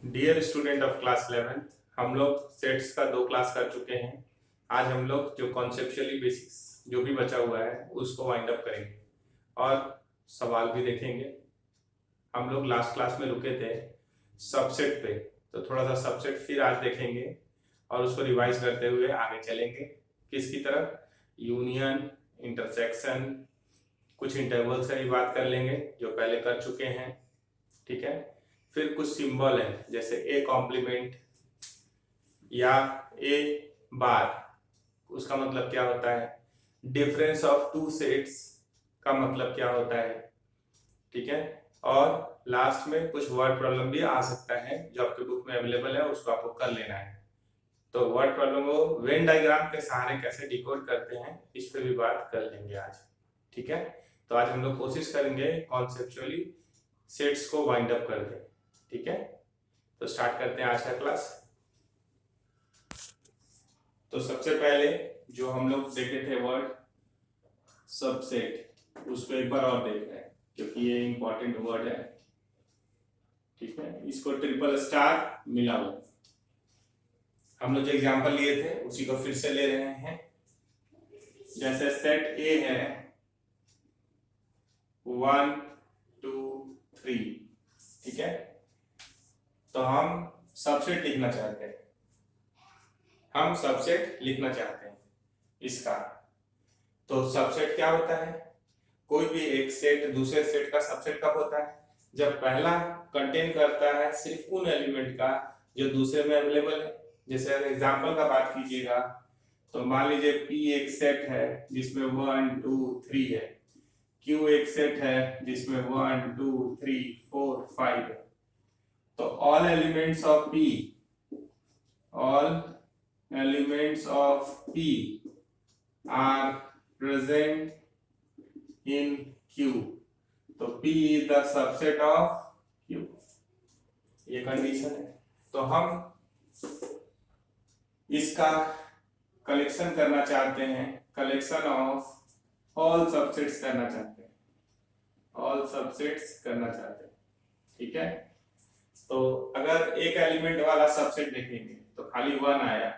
Dear student of class 11th, हम लोग sets का 2 क्लास कर चुके हैं। आज हम लोग जो कॉन्सेप्चुअली बेसिक्स जो भी बचा हुआ है उसको वाइंड अप करेंगे और सवाल भी देखेंगे। हम लोग लास्ट क्लास में रुके थे सबसेट पे, तो थोड़ा सा सबसेट फिर आज देखेंगे और उसको रिवाइज करते हुए आगे चलेंगे। किसकी तरफ? यूनियन, इंटरसेक्शन, कुछ इंटरवल्स का भी बात कर लेंगे जो पहले कर चुके हैं। ठीक है। फिर कुछ सिंबल है जैसे ए कॉम्प्लीमेंट या ए बार, उसका मतलब क्या होता है। डिफरेंस ऑफ टू सेट्स का मतलब क्या होता है। ठीक है। और लास्ट में कुछ वर्ड प्रॉब्लम भी आ सकता है जो आपके बुक में अवेलेबल है, उसको आपको कर लेना है। तो वर्ड प्रॉब्लम को वेन डायग्राम के सहारे कैसे डिकोड करते हैं इस पे भी बात कर लेंगे आज। ठीक है। तो आज हम लोग कोशिश करेंगे कॉन्सेप्चुअली सेट्स को वाइंड अप कर दें। ठीक है। तो स्टार्ट करते हैं आज का क्लास। तो सबसे पहले जो हम लोग देखे थे वर्ड सबसेट, उसको एक बार और देख रहे हैं क्योंकि ये इंपॉर्टेंट वर्ड है। ठीक है। इसको ट्रिपल स्टार मिला हुआ, हम लोग जो एग्जांपल लिए थे उसी को फिर से ले रहे हैं। जैसे सेट ए है 1 2 3। ठीक है। तो हम सबसेट लिखना चाहते हैं, हम सबसेट लिखना चाहते हैं इसका। तो सबसेट क्या होता है? कोई भी एक सेट दूसरे सेट का सबसेट कब होता है? जब पहला कंटेन करता है सिर्फ उन एलिमेंट का जो दूसरे में अवेलेबल है। जैसे अगर एग्जांपल का बात कीजिएगा तो मान लीजिए P एक सेट है जिसमें 1 2 3 है, Q एक सेट है जिसमें 1 2 3 4 5 है। तो all elements of P, all elements of P are present in Q, तो P is the subset of Q, ये कंडीशन है। तो हम इसका कलेक्शन करना चाहते हैं, कलेक्शन ऑफ ऑल सबसेट्स करना चाहते हैं, ऑल सबसेट्स करना चाहते हैं। ठीक है। तो अगर एक एलिमेंट वाला सबसेट देखेंगे तो खाली 1 आया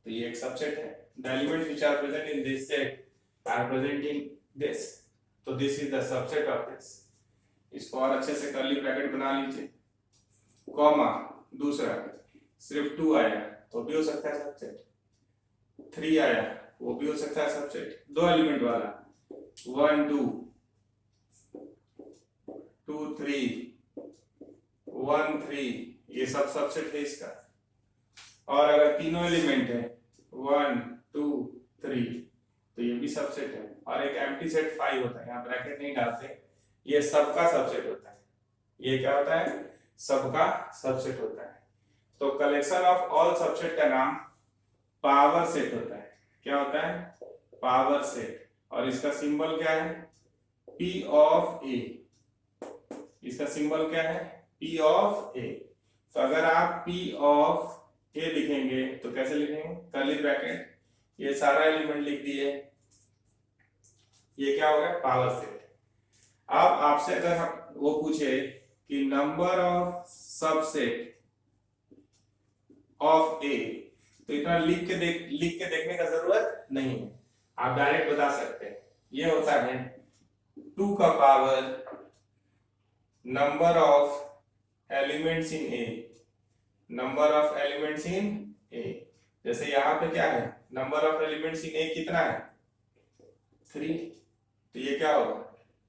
तो ये एक सबसेट है। The elements which are present in this set are present in this, तो this is the subset of this. इसको और अच्छे से कर्ली ब्रैकेट बना लीजिए, कॉमा, दूसरा सिर्फ 2 आया तो भी हो सकता है सबसेट, 3 आया वो भी हो सकता है सबसेट। 2 एलिमेंट वाला 1 2 2 3 1 3, ये सब सबसेट है इसका। और अगर तीनों एलिमेंट है 1 2 3 तो ये भी सबसेट है। और एक एम्प्टी सेट 5 होता है, यहाँ ब्रैकेट नहीं डालते, ये सबका सबसेट होता है। ये क्या होता है? सबका सबसेट होता है। तो कलेक्शन ऑफ ऑल सबसेट का नाम पावर सेट होता है। क्या होता है? Power set. और इसका सिंबल क्या है? P of A। इसका सिंबल क्या है? P of A। तो अगर आप P ऑफ A लिखेंगे तो कैसे लिखेंगे? कर्ली ब्रैकेट, ये सारा एलिमेंट लिख दिए, ये क्या हो गया? Power set. अब आपसे अगर हम वो पूछे कि number of subset of A, तो इतना लिख के देखने का जरूरत नहीं है, आप डायरेक्ट बता सकते हैं। ये होता है 2 का power number of elements in A, number of elements in A। जैसे यहाँ पे क्या है? Number of elements in A कितना है? 3, तो ये क्या होगा?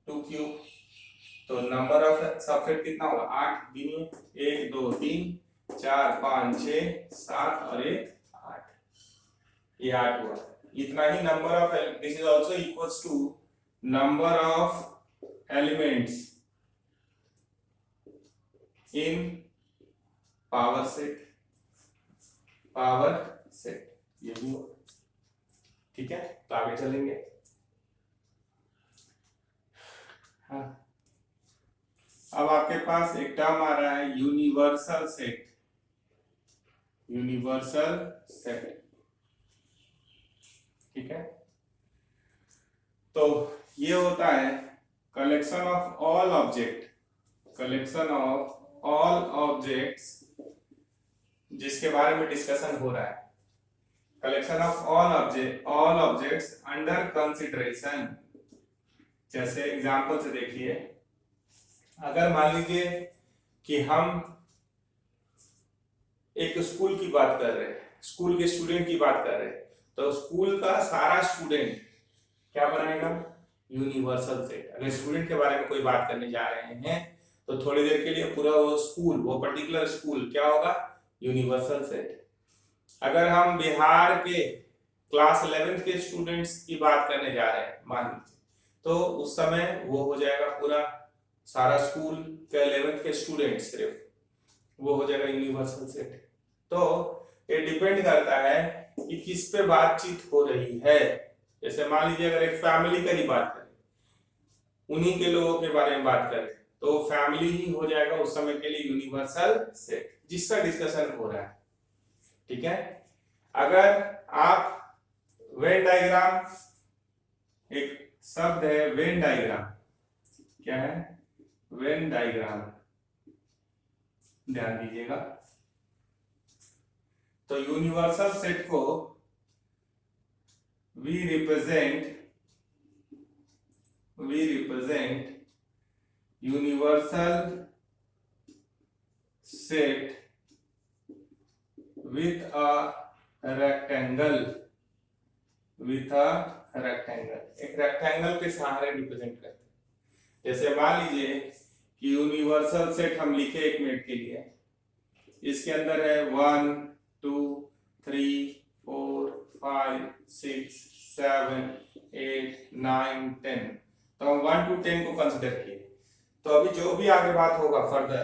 2 क्यूब। तो नंबर ऑफ सबसेट कितना होगा? 8 गिनिए, 1 2 3 4 5 6 7 और 1 8, ये 8 हुआ। इतना ही number of, this is also equals to number of elements in power set, power set, ये भी होगा। ठीक है। तो आगे चलेंगे। हाँ, अब आपके पास एक टर्म आ रहा है यूनिवर्सल सेट, यूनिवर्सल सेट। ठीक है। तो ये होता है collection of all object, collection of all objects जिसके बारे में डिस्कशन हो रहा है। Collection of all objects under consideration. जैसे एग्जांपल से देखिए, अगर मान लीजिए कि हम एक स्कूल की बात कर रहे हैं, स्कूल के स्टूडेंट की बात कर रहे हैं, तो स्कूल का सारा स्टूडेंट क्या बनाएगा? Universal set. अगर स्टूडेंट के बारे में कोई बात करने जा रहे हैं तो थोड़ी देर के लिए पूरा वो स्कूल, वो पर्टिकुलर स्कूल क्या होगा? Universal set. अगर हम बिहार के क्लास 11th के स्टूडेंट्स की बात करने जा रहे हैं मान लीजिए, तो उस समय वो हो जाएगा पूरा सारा स्कूल के 11th के स्टूडेंट, सिर्फ वो हो जाएगा यूनिवर्सल सेट। तो ये डिपेंड करता है कि किस पे बातचीत हो रही है। जैसे मान लीजिए अगर एक फैमिली का ही बात करें, उन्हीं के लोगों के बारे में बात करें, तो फैमिली ही हो जाएगा उस समय के लिए यूनिवर्सल सेट जिसका डिस्कशन हो रहा है। ठीक है। अगर आप वेन डायग्राम, एक शब्द है वेन डायग्राम, क्या है? वेन डायग्राम, ध्यान दीजिएगा। तो यूनिवर्सल सेट को we represent universal set with a rectangle, एक रेक्टेंगल के सहारे रिप्रेजेंट करते हैं। जैसे मान लीजिए कि यूनिवर्सल सेट हम लिखे 1 मिनट के लिए, इसके अंदर है 1 2 3 4 5 6 7 8 9 10। तो हम 1 to 10 को कंसिडर किए। तो अभी जो भी आगे बात होगा फर्दर,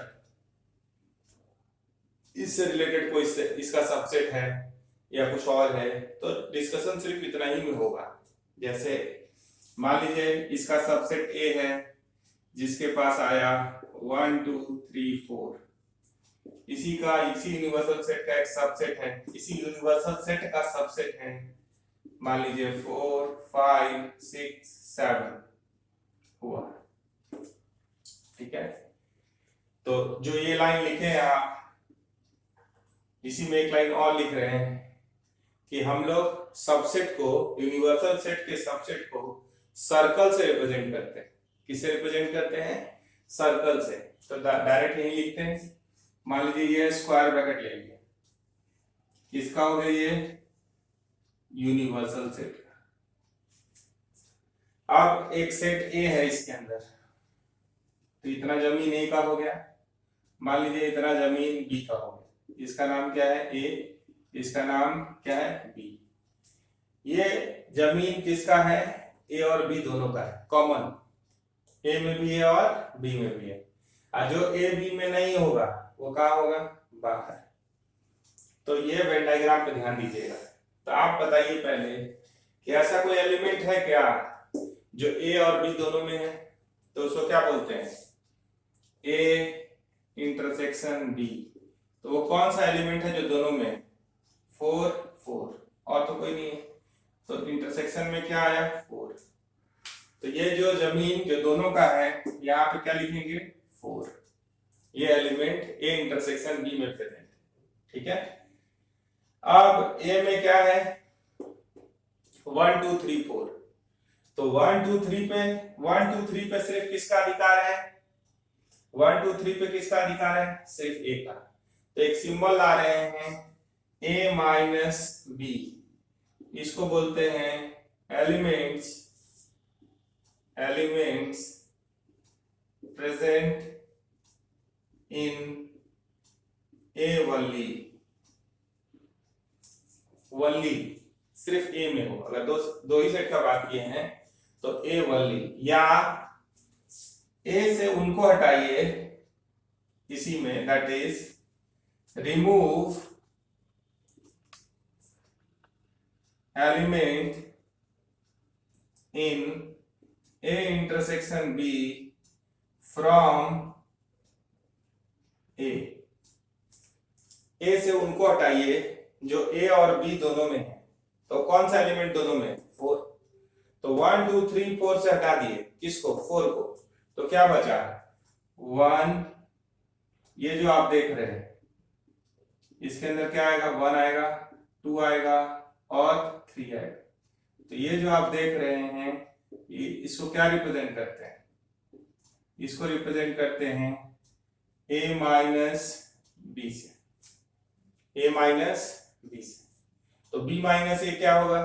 इससे रिलेटेड कोई इसका सबसेट है या कुछ और है, तो डिस्कशन सिर्फ इतना ही में होगा। जैसे मान लीजिए इसका सबसेट ए है, जिसके पास आया 1 2 3 4, इसी यूनिवर्सल सेट का एक सबसेट है, इसी यूनिवर्सल सेट का सबसेट है मान लीजिए 4 5 6 7 हुआ। ठीक है। तो जो ये लाइन लिखे हैं आप, इसी में एक लाइन और लिख रहे हैं कि हम लोग सबसेट को, यूनिवर्सल सेट के सबसेट को सर्कल से रिप्रेजेंट करते हैं। किससे रिप्रेजेंट करते हैं? सर्कल से। तो डायरेक्ट यही लिखते हैं। मान लीजिए ये स्क्वायर ब्रैकेट ले लिया, किसका हो गया? ये यूनिवर्सल सेट का। अब एक सेट ए है इसके अंदर, तो इतना जमीन ए का हो गया। मान लीजिए इतना जमीन बी का हो गया। इसका नाम क्या है? ए। इसका नाम क्या है? बी। ये जमीन किसका है? ए और बी दोनों का है, कॉमन। ए में भी है और बी में भी है। और जो ए बी में नहीं होगा वो कहाँ होगा? बाहर। तो ये वेन डायग्राम पे ध्यान दीजिएगा। तो आप बताइए पहले कि ऐसा कोई एलिमेंट है क्या जो ए और बी दोनों में है? तो उसको क्या बोलते हैं? A intersection B. तो वो कौन सा एलिमेंट है जो दोनों में? 4 4, और तो कोई नहीं है। तो इंटरसेक्शन में क्या आया? 4। तो ये जो जमीन जो दोनों का है, यहाँ पे क्या लिखेंगे? 4। ये एलिमेंट ए इंटरसेक्शन बी में प्रेजेंट है। ठीक है। अब ए में क्या है? 1 2 3 4। तो 1 2 3 पे सिर्फ किसका अधिकार है? 1 2 3 पे किसका अधिकार है? सिर्फ ए का। तो एक सिंबल ला रहे हैं ए माइनस बी, इसको बोलते हैं elements present in A only सिर्फ ए में हो। अगर दो ही सेट का बात किए हैं तो ए वनली, या ए से उनको हटाइए इसी में, that is remove element in A intersection B from A। A से उनको हटाइए जो A और B दोनों में है। तो कौन सा एलिमेंट दोनों में? 4। तो 1 2 3 4 से हटा दिए किसको? 4 को। तो क्या बचा? 1, ये जो आप देख रहे हैं इसके अंदर क्या आएगा, 1 आएगा, 2 आएगा और 3 आएगा। तो ये जो आप देख रहे हैं इसको क्या रिप्रेजेंट करते हैं, इसको रिप्रेजेंट करते हैं a माइनस बी से, a माइनस बी से। तो b माइनस ए क्या होगा,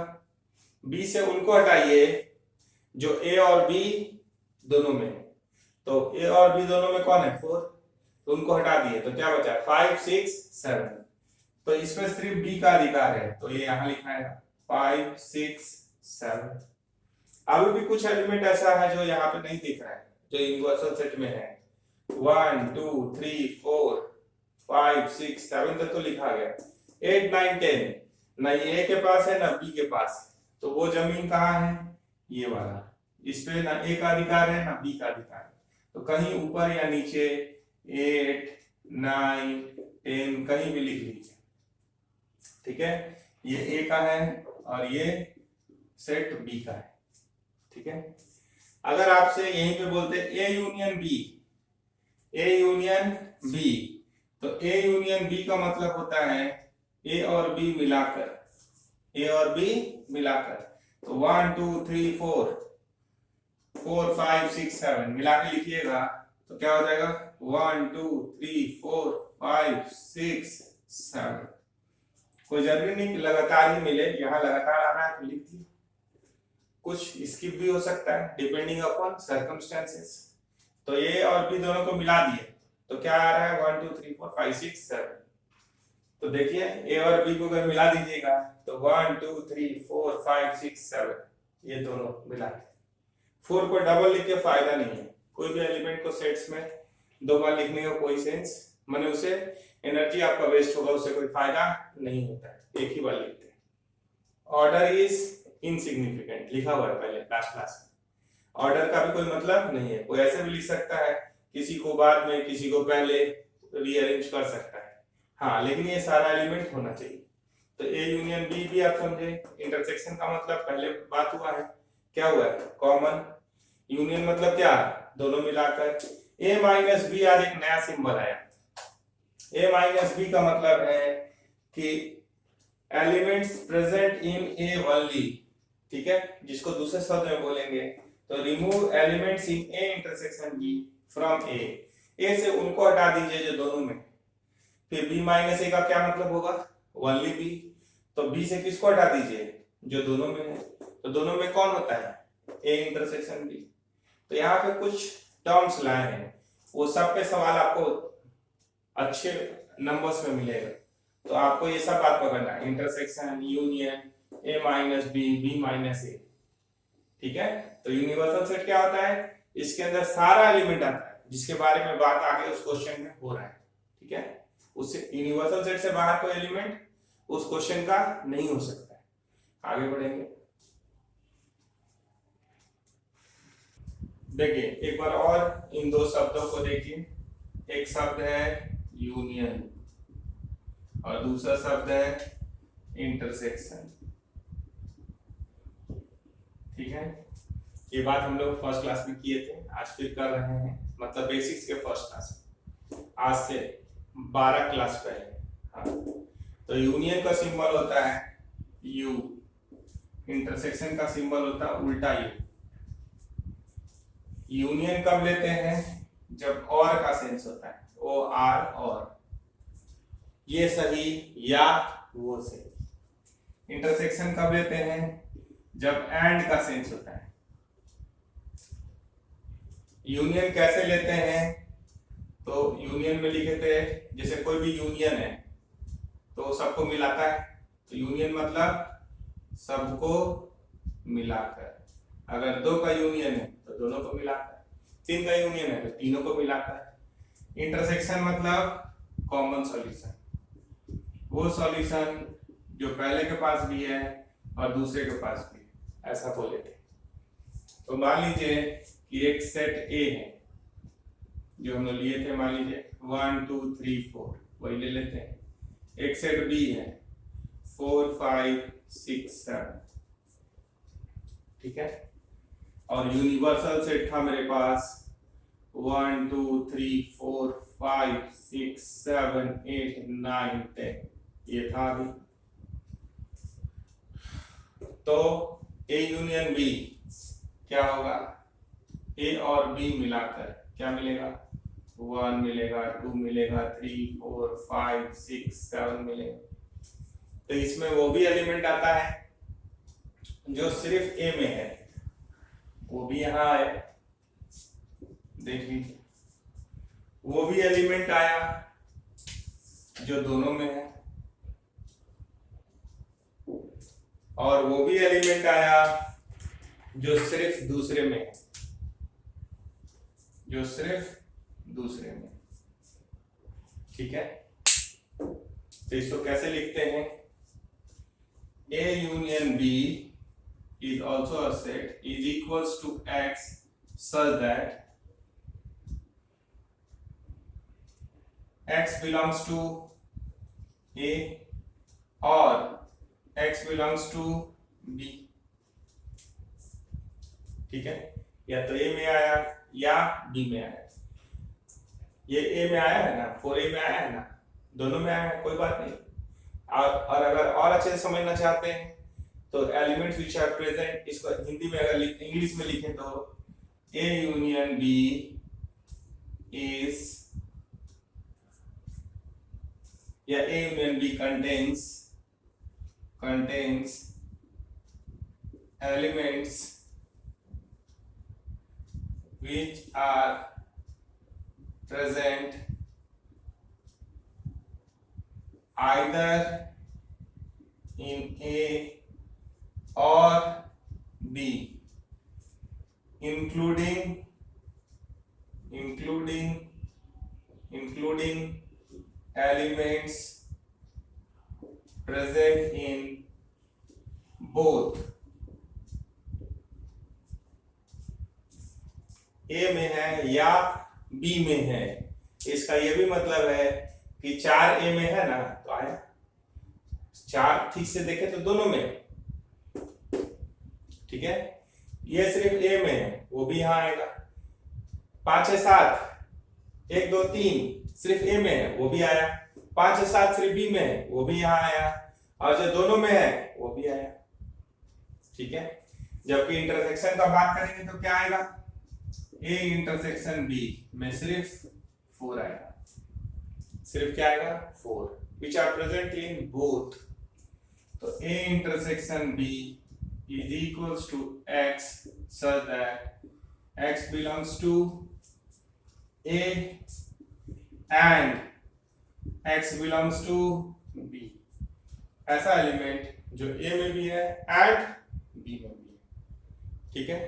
b से उनको हटाइए जो a और b दोनों में, तो a और b दोनों में कौन है 4, तो उनको हटा दिए तो क्या बचा 5 6 7। तो इसमें सिर्फ b का अधिकार है तो ये यहां लिखा है 5 6 7। अभी भी कुछ एलिमेंट ऐसा है जो यहाँ पे नहीं दिख रहा है, जो यूनिवर्सल सेट में है 1 2 3 4 5 6 7 तक तो लिखा गया, 8 9 10 ना ए के पास है ना बी के पास है, तो वो जमीन कहाँ है, ये वाला, इस पे ना ए का अधिकार है ना बी का अधिकार है। तो कहीं ऊपर या नीचे 8 9 10 कहीं भी लिख लीजिए, ठीक है। ये ए का है और ये सेट बी का है, ठीक है। अगर आपसे यहीं पे बोलते A union B, A union B, तो ए यूनियन बी का मतलब होता है ए और बी मिलाकर, ए और बी मिलाकर, तो 1 2 3 4 4 5 6 7 मिला के लिखिएगा तो क्या हो जाएगा 1 2 3 4 5 6 7। कोई जरूरी नहीं कि लगातार ही मिले, यहाँ लगातार आ रहा है तो लिख दिए, कुछ स्किप भी हो सकता है डिपेंडिंग अपॉन सर्कमस्टेंसेस। तो ए और बी दोनों को मिला दिए तो क्या आ रहा है 1 2 3 4 5 6 7। तो देखिए ए और बी को अगर मिला दीजिएगा तो 1 2 3 4 5 6 7 ये दोनों मिला के, 4 को डबल लिख के फायदा नहीं है, कोई भी एलिमेंट को सेट्स में दो बार लिखने का कोई सेंस, माने उसे एनर्जी आपका वेस्ट होगा, उससे कोई फायदा नहीं होता है, एक ही बार लिखते हैं। ऑर्डर इज इनसिग्निफिकेंट लिखा हुआ है पहले लास्ट क्लास में, ऑर्डर का भी कोई मतलब नहीं है, कोई ऐसे भी लिख सकता है, किसी को बाद में किसी को पहले रीअरेंज कर सकता है, हाँ, लेकिन ये सारा एलिमेंट होना चाहिए। तो ए यूनियन बी भी आप समझे, इंटरसेक्शन का मतलब पहले बात हुआ है, क्या हुआ है कॉमन, यूनियन मतलब क्या, दोनों मिलाकर। ए माइनस बी आज एक नया सिंबल आया, ए माइनस बी का मतलब है कि elements present in A only, ठीक है, जिसको दूसरे शब्द में बोलेंगे तो remove elements in A intersection B from A से उनको हटा दीजिए जो दोनों में। फिर b माइनस ए का क्या मतलब होगा, ओनली बी, तो b से किसको हटा दीजिए जो दोनों में है, तो दोनों में कौन होता है ए इंटरसेक्शन बी। तो यहाँ पे कुछ टर्म्स लाए हैं, वो सब पे सवाल आपको अच्छे नंबर्स में मिलेगा, तो आपको ये सब बात पकड़ना है, इंटरसेक्शन, यूनियन, ए माइनस बी, बी माइनस ए, ठीक है। तो यूनिवर्सल सेट क्या होता है, इसके अंदर सारा एलिमेंट आता है जिसके बारे में बात आगे उस क्वेश्चन में हो रहा है, ठीक है। उससे यूनिवर्सल सेट से बाहर कोई एलिमेंट उस क्वेश्चन का नहीं हो सकता है। आगे बढ़ेंगे, देखिए एक बार और इन दो शब्दों को देखिए, एक शब्द है यूनियन और दूसरा शब्द है इंटरसेक्शन, ठीक है। ये बात हम लोग फर्स्ट क्लास में किए थे, आज फिर कर रहे हैं, मतलब बेसिक्स के फर्स्ट क्लास में, आज से 12 क्लास पहले, हाँ। तो यूनियन का सिंबल होता है यू, इंटरसेक्शन का सिंबल होता है उल्टा यू। यूनियन कब लेते हैं, जब और का सेंस होता है, ओ आर और, ये सही या वो सही। इंटरसेक्शन कब लेते हैं, जब एंड का सेंस होता है। यूनियन कैसे लेते हैं, तो यूनियन में लिखे थे, जैसे कोई भी यूनियन है तो सबको मिलाता है, तो यूनियन मतलब सबको मिलाकर। अगर दो का यूनियन है तो दोनों को मिलाकर, तीन का यूनियन है तो तीनों को मिलाकर। इंटरसेक्शन मतलब कॉमन सॉल्यूशन, वो सॉल्यूशन जो पहले के पास भी है और दूसरे के पास भी है, ऐसा बोले थे। तो मान लीजिए कि एक सेट ए है जो हमने लिए थे, मान लीजिए 1 2 3 4, वही ले लेते हैं। एक सेट बी है 4 5 6 7, ठीक है। और यूनिवर्सल सेट था मेरे पास 1 2 3 4 5 6 7 8 9 10 ये था अभी। तो ए यूनियन बी क्या होगा, ए और बी मिलाकर क्या मिलेगा, 1 मिलेगा, 2 मिलेगा, 3 4 5 6 7 मिलेगा। तो इसमें वो भी एलिमेंट आता है जो सिर्फ ए में है, वो भी यहाँ आए, देख लीजिए। वो भी एलिमेंट आया जो दोनों में है, और वो भी एलिमेंट आया जो सिर्फ दूसरे में है, जो सिर्फ दूसरे में। ठीक है, तो इसको कैसे लिखते हैं, A union B is also a set is equals to x such that x belongs to A और x belongs to B। ठीक है, या तो A में आया या B में आया। ये A में आया है ना, 4A में आया है ना, दोनों में आया है, कोई बात नहीं। और अगर और अच्छे से समझना चाहते हैं तो एलिमेंट्स विच आर प्रेजेंट, इसको हिंदी में अगर इंग्लिश में लिखें तो ए यूनियन बी इज, या A union B contains elements which are present either in A or B, including elements present in both A में है या B में है। इसका ये भी मतलब है कि 4 A में है ना, तो आया 4, ठीक से देखे तो दोनों में, ठीक है। ये सिर्फ ए में है, वो भी यहाँ आएगा। 5 है 7 1 2 3 सिर्फ ए में है, वो भी आया। 5 है 7 सिर्फ बी में है, वो भी यहाँ आया। और जो दोनों में है वो भी आया, ठीक है। जबकि इंटरसेक्शन का बात करेंगे तो क्या आएगा, ए इंटरसेक्शन बी में सिर्फ 4 आएगा। सिर्फ क्या आएगा, 4, which are present in both. तो A intersection B is equals to x such that x belongs to A and x belongs to B। ऐसा एलिमेंट जो A में भी है and B में भी है, ठीक है।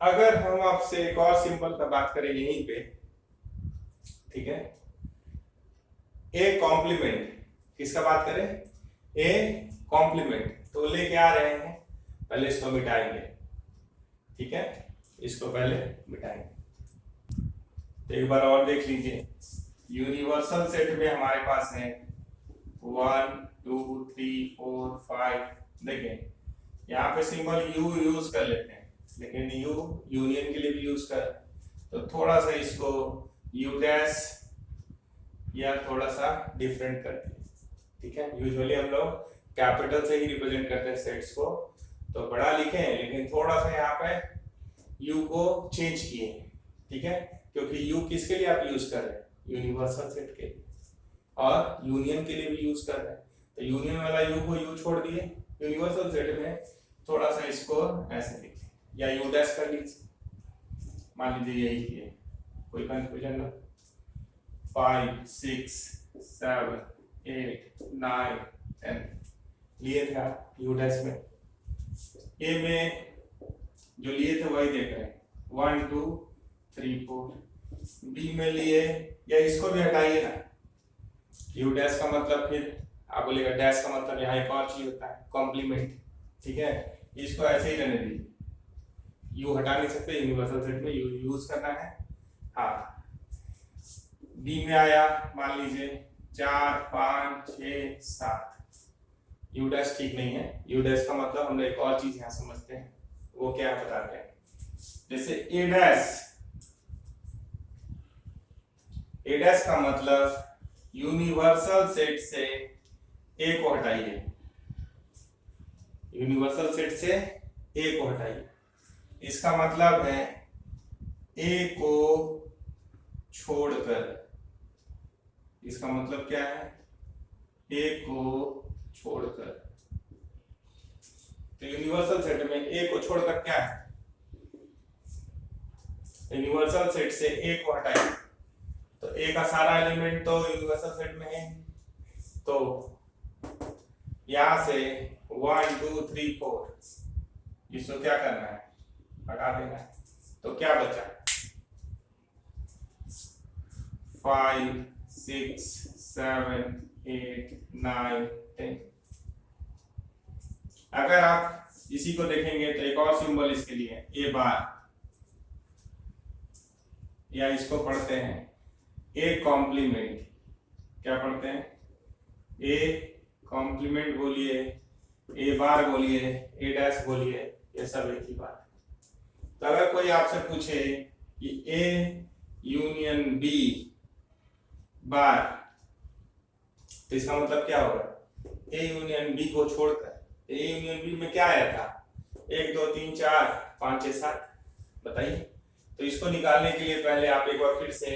अगर हम आपसे एक और सिंपल का बात करें यहीं पे, ठीक है, A कॉम्प्लीमेंट, किसका बात करें, A कॉम्प्लीमेंट, तो लेके आ रहे हैं, पहले इसको मिटाएंगे, ठीक है, इसको पहले मिटाएंगे। तो एक बार और देख लीजिए, यूनिवर्सल सेट में हमारे पास है 1 2 3 4 5। देखिए यहाँ पे सिंबल यू यूज कर लेते हैं, लेकिन यू यूनियन के लिए भी यूज कर, तो थोड़ा सा इसको यू डैश या थोड़ा सा डिफरेंट करते हैं, ठीक है। यूजुअली हम लोग कैपिटल से ही रिप्रेजेंट करते हैं सेट्स को, तो बड़ा लिखे हैं, लेकिन थोड़ा सा यहाँ पे यू को चेंज किए हैं, ठीक है, क्योंकि यू किसके लिए आप यूज कर रहे हैं, यूनिवर्सल सेट के लिए, और यूनियन के लिए भी यूज कर रहे हैं। तो यूनियन वाला यू को यू छोड़ दिए, यूनिवर्सल सेट में थोड़ा सा इसको ऐसे लिखे, या यू डैश कर लीजिए, मान लीजिए यही है, कोई कंफ्यूजन ना। 5 6 7 8 9 10 लिए थे आप यू डैश में। ए में जो लिए थे वही देख रहे हैं, 1 2 3 4। बी में लिए, या इसको भी हटाइए ना, यू डैश का मतलब, फिर आप बोलेगा डैश का मतलब यहाँ एक और चीज होता है, कॉम्प्लीमेंट, ठीक है। इसको ऐसे ही रहने दीजिए, यू हटा नहीं सकते, यूनिवर्सल सेट में यू यूज करना है। हाँ, बी में आया, मान लीजिए 4 5 6 7, यू डैश ठीक नहीं है। यू डैश का मतलब हम लोग एक और चीज यहाँ समझते हैं, वो क्या बताते हैं, जैसे ए डैश ए डैश का मतलब यूनिवर्सल सेट से ए को हटाइए, यूनिवर्सल सेट से ए को हटाइए। इसका मतलब है ए को छोड़कर, इसका मतलब क्या है, ए को छोड़कर। तो यूनिवर्सल सेट में ए को छोड़कर क्या है, यूनिवर्सल सेट से ए को हटाइए तो ए का सारा एलिमेंट तो यूनिवर्सल सेट में है। तो यहां से 1 2 3 4 इसको क्या करना है, हटा देना है। तो क्या बचा, 5 6 7 8 9 10। अगर आप इसी को देखेंगे तो एक और सिंबल इसके लिए है, ए बार, या इसको पढ़ते हैं ए कॉम्प्लीमेंट। क्या पढ़ते हैं, ए कॉम्प्लीमेंट बोलिए, ए बार बोलिए, ए डैश बोलिए, ये सब एक ही बात है। तो अगर कोई आपसे पूछे कि ए यूनियन बी बार, तो इसका मतलब क्या होगा, ए यूनियन बी को छोड़कर, ए यूनियन बी में क्या आया था, 1 2 3 4 5 6 7, बताइए। तो इसको निकालने के लिए पहले आप एक बार फिर से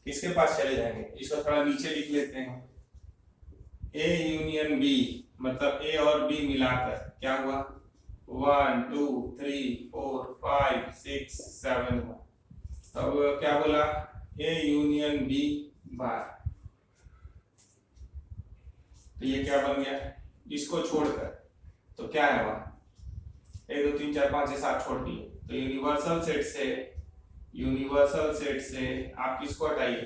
किसके पास चले जाएंगे, इसको थोड़ा नीचे लिख लेते हैं। ए यूनियन बी मतलब ए और बी मिलाकर क्या हुआ, 1 2 3 4 5 6 7 हुआ। तब क्या बोला, ए यूनियन बी बार। तो ये क्या बन गया, इसको छोड़कर तो क्या है वहां, 1 2 3 4 5 6 7 छोड़ दिए। तो यूनिवर्सल सेट से आप किसको हटाइए,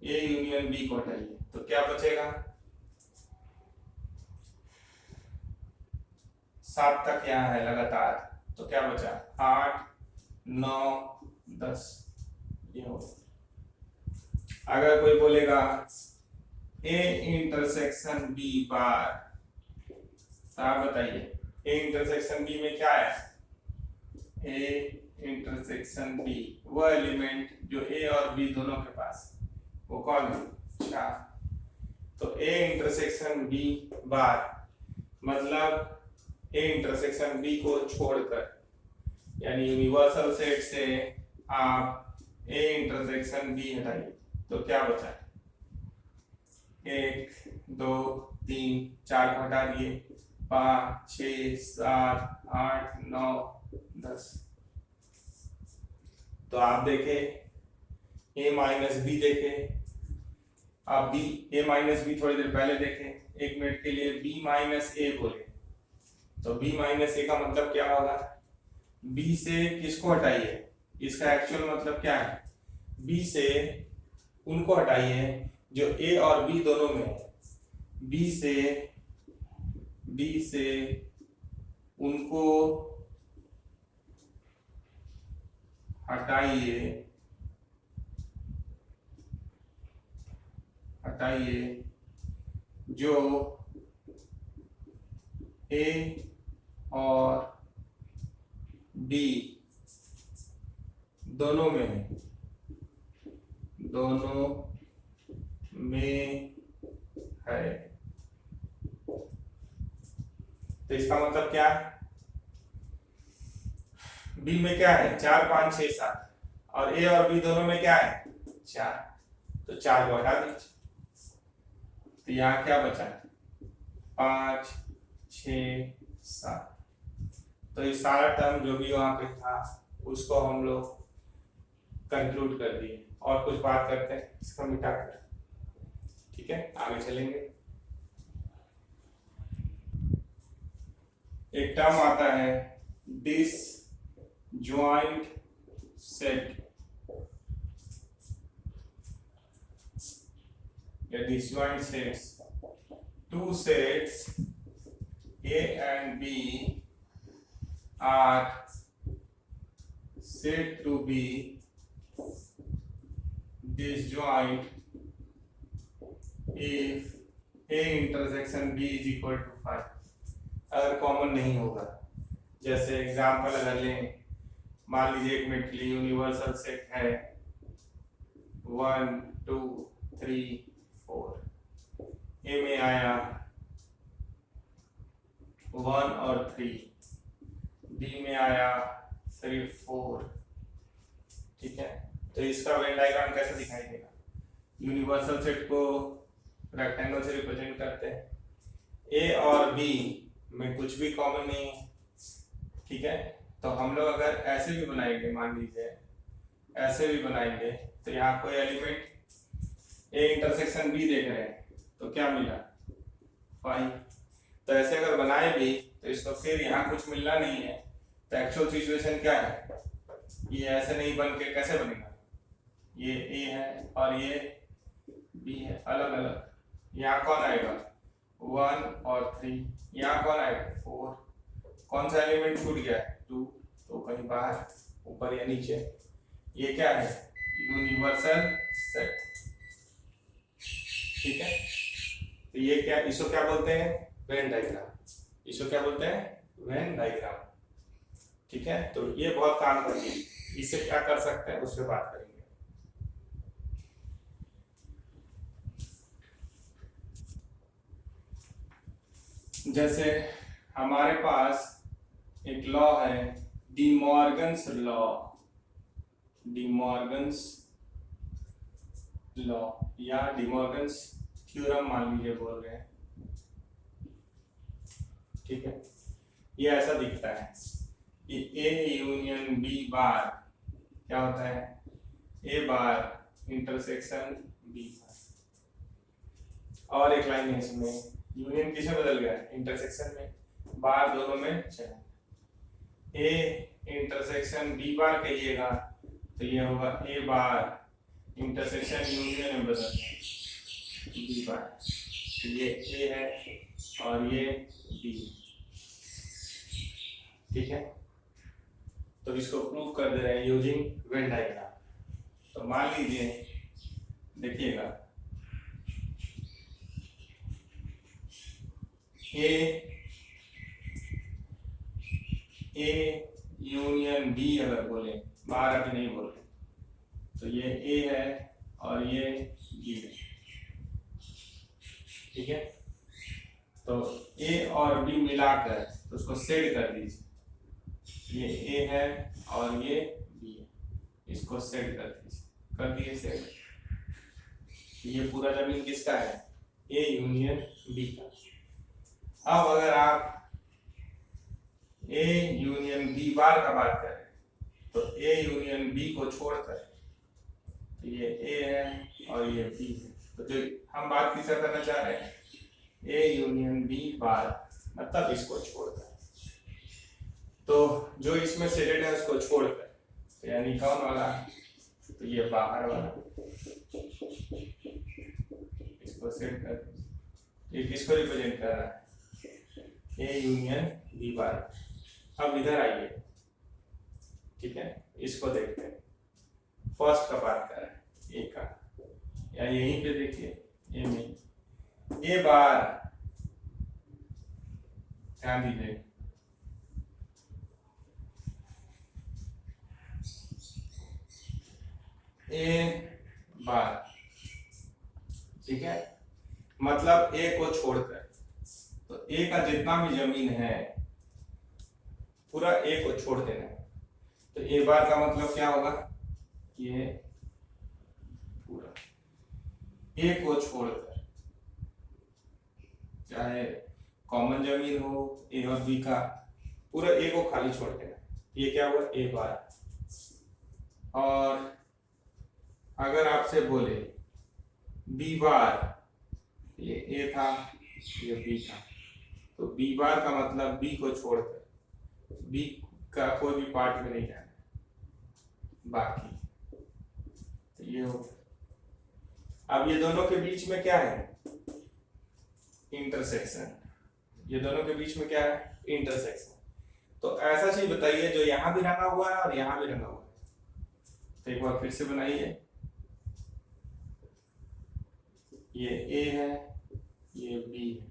ए यूनियन बी को हटाइए। तो क्या बचेगा, 7 तक यहाँ है लगातार। तो क्या बचा, 8 9 10, ये हो। अगर कोई बोलेगा ए इंटरसेक्शन बी बार, तो आप बताइए ए इंटरसेक्शन बी में क्या है, ए इंटरसेक्शन बी वो एलिमेंट जो ए और बी दोनों के पास, वो कौन है, 4। तो ए इंटरसेक्शन बी बार मतलब ए इंटरसेक्शन बी को छोड़कर, यानी यूनिवर्सल सेट से आप ए इंटरसेक्शन बी हटाइए। तो क्या बचा, 1 2 3 4 को हटा दिए, 5 6 7 8 9 10। तो आप देखें ए माइनस बी देखें, आप बी ए माइनस बी थोड़ी देर पहले देखें, 1 मिनट के लिए बी माइनस ए बोले, तो बी माइनस ए का मतलब क्या होगा, बी से किसको हटाइए, इसका एक्चुअल मतलब क्या है, बी से उनको हटाइए जो ए और बी दोनों में है। बी से उनको हटाइए जो ए और बी दोनों में है, तो इसका मतलब क्या, बी में क्या है, 4 5 6 7, और ए और बी दोनों में क्या है, 4। तो 4 को हटा दीजिए। तो यहाँ क्या बचा, 5 6 7। तो ये सारा टर्म जो भी वहां पे था उसको हम लोग कंक्लूड कर दिए, और कुछ बात करते हैं इसको मिटा कर, ठीक है, आगे चलेंगे। एक टर्म आता है डिसजॉइंट सेट या disjoint sets। Two sets A and B are said to be disjoint if A intersection B is equal to 5। अगर कॉमन नहीं होगा, जैसे एग्जाम्पल अगर लें, मान लीजिए 1 मिनट के लिए यूनिवर्सल सेट है 1 2 3 4, ए में आया 1 और 3, बी में आया 3 4। ठीक है, तो इसका वेन डायग्राम कैसे दिखाई देगा? यूनिवर्सल सेट को रेक्टेंगल से रिप्रेजेंट करते हैं, ए और बी में कुछ भी कॉमन नहीं है। ठीक है, तो हम लोग अगर ऐसे भी बनाएंगे, मान लीजिए ऐसे भी बनाएंगे, तो यहाँ कोई एलिमेंट ए इंटरसेक्शन बी देख रहे हैं, तो क्या मिला 5। तो ऐसे अगर बनाए भी तो इसको फिर यहाँ कुछ मिलना नहीं है, तो एक्चुअल सिचुएशन क्या है? ये ऐसे नहीं बन के कैसे बनेगा? ये ए है और ये बी है, अलग अलग। यहाँ कौन आएगा? 1 और 3। यहाँ कौन आएगा? 4। कौन सा एलिमेंट छूट गया? 2, तो कहीं बाहर, ऊपर या नीचे। ये क्या है? Universal set. ठीक है, तो ये क्या, इसको क्या बोलते हैं? Venn diagram. इसको क्या बोलते हैं? Venn diagram. ठीक है, तो ये बहुत काम करती है। इससे क्या कर सकते हैं उस पर बात करेंगे। जैसे हमारे पास एक लॉ है, D Morgan's law. D Morgan's law या डी मॉर्गन्स थ्योरम मान लीजिए, बोल रहे हैं। ठीक है, ये ऐसा दिखता है कि ए यूनियन बी बार क्या होता है? ए बार इंटरसेक्शन बी बार। और एक लाइन है इसमें, यूनियन किसमें बदल गया? इंटरसेक्शन में। बार दोनों में चला। ए इंटरसेक्शन बी बार कहिएगा तो ये होगा ए बार इंटरसेक्शन यूनियन में बदल गया बी बार। ये ए है और ये बी। ठीक है, तो इसको प्रूव कर दे रहे हैं यूजिंग वेन डायग्राम। तो मान लीजिए, देखिएगा, ए यूनियन बी अगर बोले, बाहर अभी नहीं बोले, तो ये ए है और ये बी है। ठीक है, तो ए और बी मिलाकर तो उसको सेड कर दीजिए। ये ए है और ये बी है, इसको सेड कर दीजिए। कर दिए सेड। ये पूरा जमीन किसका है? ए यूनियन बी का। अब अगर आप ए यूनियन बी बार का बात करें तो ए यूनियन बी को छोड़कर, तो ये ए है और ये बी है, तो जो हम बात किसका करना चाह रहे हैं? ए यूनियन बी बार, मतलब इसको छोड़कर। तो जो इसमें सेटेड है उसको छोड़कर, तो यानी कौन वाला? तो ये बाहर वाला, इसको सेट कर। ये किसको रिप्रेजेंट कर रहा है? A union B bar. अब इधर आइए। ठीक है, इसको देखते हैं। फर्स्ट का बात कर रहा है, ए का, या यहीं पे देखिए ए में ए बार, ध्यान दीजिए, ए बार। ठीक है, मतलब ए को छोड़कर, तो ए का जितना भी जमीन है पूरा ए को छोड़ देना है। तो ए बार का मतलब क्या होगा? ये पूरा ए को छोड़कर, चाहे कॉमन जमीन हो ए और बी का, पूरा ए को खाली छोड़ देना। ये क्या हुआ? ए बार। और अगर आपसे बोले बी बार, ये ए था ये बी था, तो बी बार का मतलब बी को छोड़कर, बी का कोई भी पार्ट में नहीं जाना बाकी, तो ये हो। अब ये दोनों के बीच में क्या है? इंटरसेक्शन। ये दोनों के बीच में क्या है? इंटरसेक्शन। तो ऐसा चीज बताइए जो यहां भी रंगा हुआ है और यहां भी रंगा हुआ है। तो एक बार फिर से बनाइए। ये ए है, ये बी है,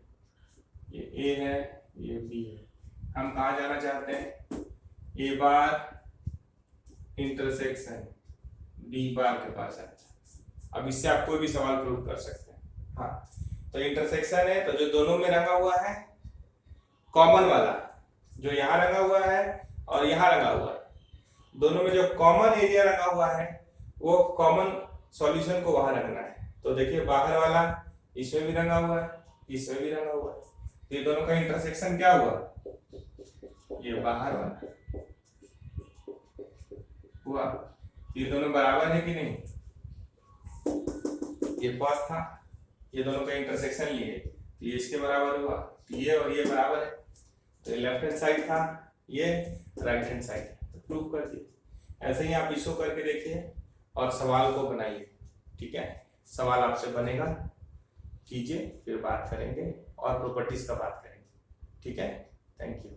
ये ए है, ये बी है। हम कहा जाना चाहते हैं? ए बार इंटरसेक्शन बी बार के पास आना चाहते हैं। अब इससे आप कोई भी सवाल प्रूव कर सकते हैं। हाँ, तो इंटरसेक्शन है, तो जो दोनों में रंगा हुआ है कॉमन वाला, जो यहाँ रंगा हुआ है और यहाँ रंगा हुआ है, दोनों में जो कॉमन एरिया रंगा हुआ है वो कॉमन सॉल्यूशन को वहां रंगना है। तो देखिए बाहर वाला इसमें भी रंगा हुआ है, इसमें भी रंगा हुआ है, तो ये दोनों का इंटरसेक्शन क्या हुआ, ये बाहर वाला हुआ। ये दोनों बराबर है कि नहीं, ये फर्स्ट था, ये दोनों का इंटरसेक्शन लिए, तो ये इसके बराबर हुआ, ये और ये बराबर है, तो ये लेफ्ट हैंड साइड था, ये राइट हैंड साइड, तो प्रूव कर दिए। ऐसे ही आप इसको करके देखिए और सवाल को बनाइए। ठीक है, सवाल आपसे बनेगा, कीजिए, फिर बात करेंगे और प्रॉपर्टीज का बात करेंगे। ठीक है, थैंक यू।